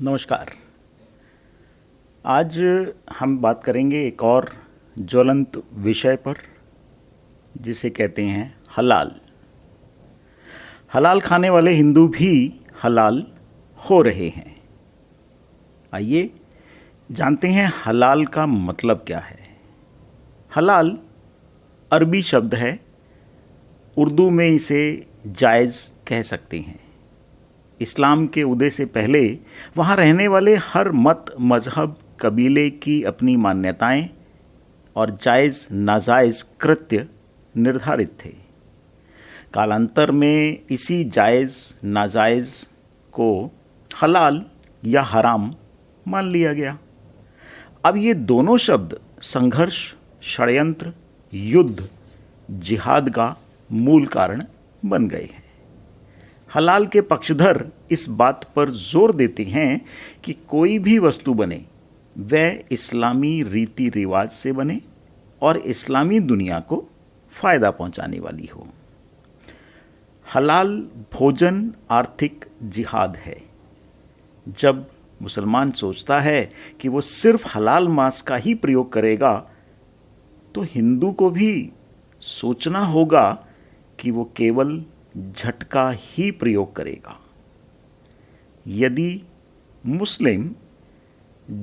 नमस्कार। आज हम बात करेंगे एक और ज्वलंत विषय पर, जिसे कहते हैं हलाल। हलाल खाने वाले हिंदू भी हलाल हो रहे हैं। आइए जानते हैं हलाल का मतलब क्या है। हलाल अरबी शब्द है, उर्दू में इसे जायज़ कह सकते हैं। इस्लाम के उदय से पहले वहाँ रहने वाले हर मत, मज़हब, कबीले की अपनी मान्यताएं और जायज़ नाजायज़ कृत्य निर्धारित थे। कालांतर में इसी जायज़ नाजायज़ को हलाल या हराम मान लिया गया। अब ये दोनों शब्द संघर्ष, षड्यंत्र, युद्ध, जिहाद का मूल कारण बन गए हैं। हलाल के पक्षधर इस बात पर जोर देते हैं कि कोई भी वस्तु बने वह इस्लामी रीति रिवाज से बने और इस्लामी दुनिया को फ़ायदा पहुंचाने वाली हो। हलाल भोजन आर्थिक जिहाद है। जब मुसलमान सोचता है कि वो सिर्फ हलाल मांस का ही प्रयोग करेगा, तो हिंदू को भी सोचना होगा कि वो केवल झटका ही प्रयोग करेगा। यदि मुस्लिम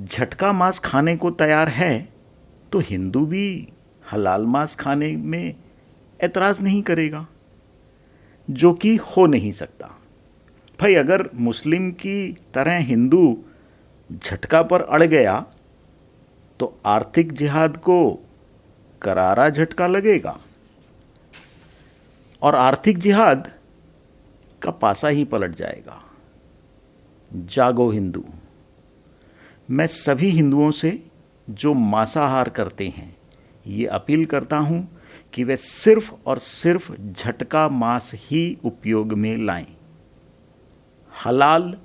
झटका मांस खाने को तैयार है, तो हिंदू भी हलाल मांस खाने में एतराज़ नहीं करेगा, जो कि हो नहीं सकता। भाई, अगर मुस्लिम की तरह हिंदू झटका पर अड़ गया, तो आर्थिक जिहाद को करारा झटका लगेगा और आर्थिक जिहाद का पासा ही पलट जाएगा। जागो हिंदू। मैं सभी हिंदुओं से जो मांसाहार करते हैं ये अपील करता हूं कि वे सिर्फ और सिर्फ झटका मांस ही उपयोग में लाएं। हलाल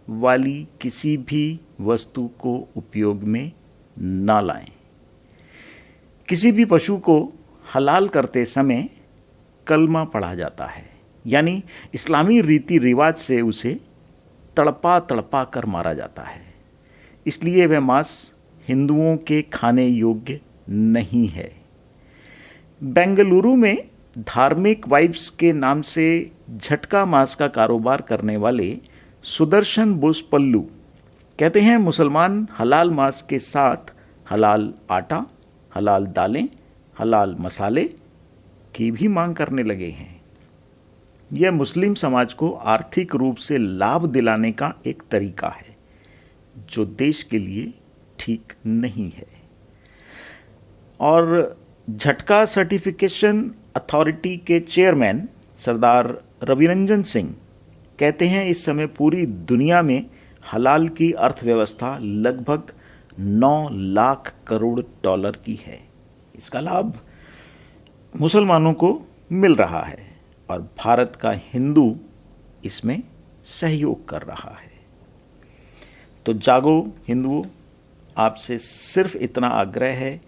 वाली किसी भी वस्तु को उपयोग में ना लाएं। किसी भी पशु को हलाल करते समय कलमा पढ़ा जाता है, यानी इस्लामी रीति रिवाज से उसे तड़पा तड़पा कर मारा जाता है। इसलिए वह मांस हिंदुओं के खाने योग्य नहीं है। बेंगलुरु में धार्मिक वाइब्स के नाम से झटका मांस का कारोबार करने वाले सुदर्शन बोसपल्लू कहते हैं, मुसलमान हलाल मांस के साथ हलाल आटा, हलाल दालें, हलाल मसाले की भी मांग करने लगे हैं। यह मुस्लिम समाज को आर्थिक रूप से लाभ दिलाने का एक तरीका है, जो देश के लिए ठीक नहीं है। और झटका सर्टिफिकेशन अथॉरिटी के चेयरमैन सरदार रविरंजन सिंह कहते हैं, इस समय पूरी दुनिया में हलाल की अर्थव्यवस्था लगभग 9 लाख करोड़ डॉलर की है। इसका लाभ मुसलमानों को मिल रहा है और भारत का हिंदू इसमें सहयोग कर रहा है। तो जागो हिंदुओं, आपसे सिर्फ इतना आग्रह है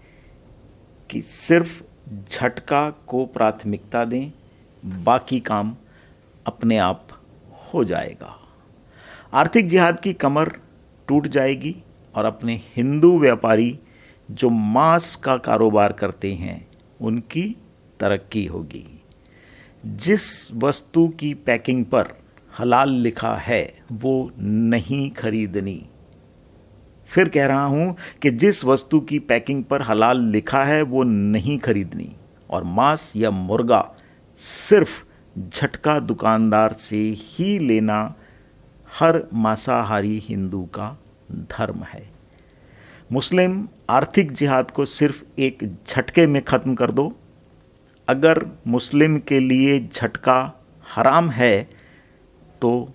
कि सिर्फ झटका को प्राथमिकता दें, बाकी काम अपने आप हो जाएगा। आर्थिक जिहाद की कमर टूट जाएगी और अपने हिंदू व्यापारी जो मांस का कारोबार करते हैं उनकी तरक्की होगी। जिस वस्तु की पैकिंग पर हलाल लिखा है वो नहीं खरीदनी। फिर कह रहा हूं कि जिस वस्तु की पैकिंग पर हलाल लिखा है वो नहीं खरीदनी। और मांस या मुर्गा सिर्फ झटका दुकानदार से ही लेना हर मांसाहारी हिंदू का धर्म है। मुस्लिम आर्थिक जिहाद को सिर्फ एक झटके में ख़त्म कर दो। अगर मुस्लिम के लिए झटका हराम है, तो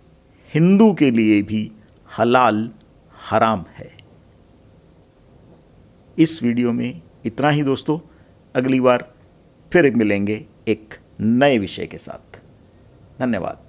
हिंदू के लिए भी हलाल हराम है। इस वीडियो में इतना ही दोस्तों। अगली बार फिर मिलेंगे एक नए विषय के साथ। धन्यवाद।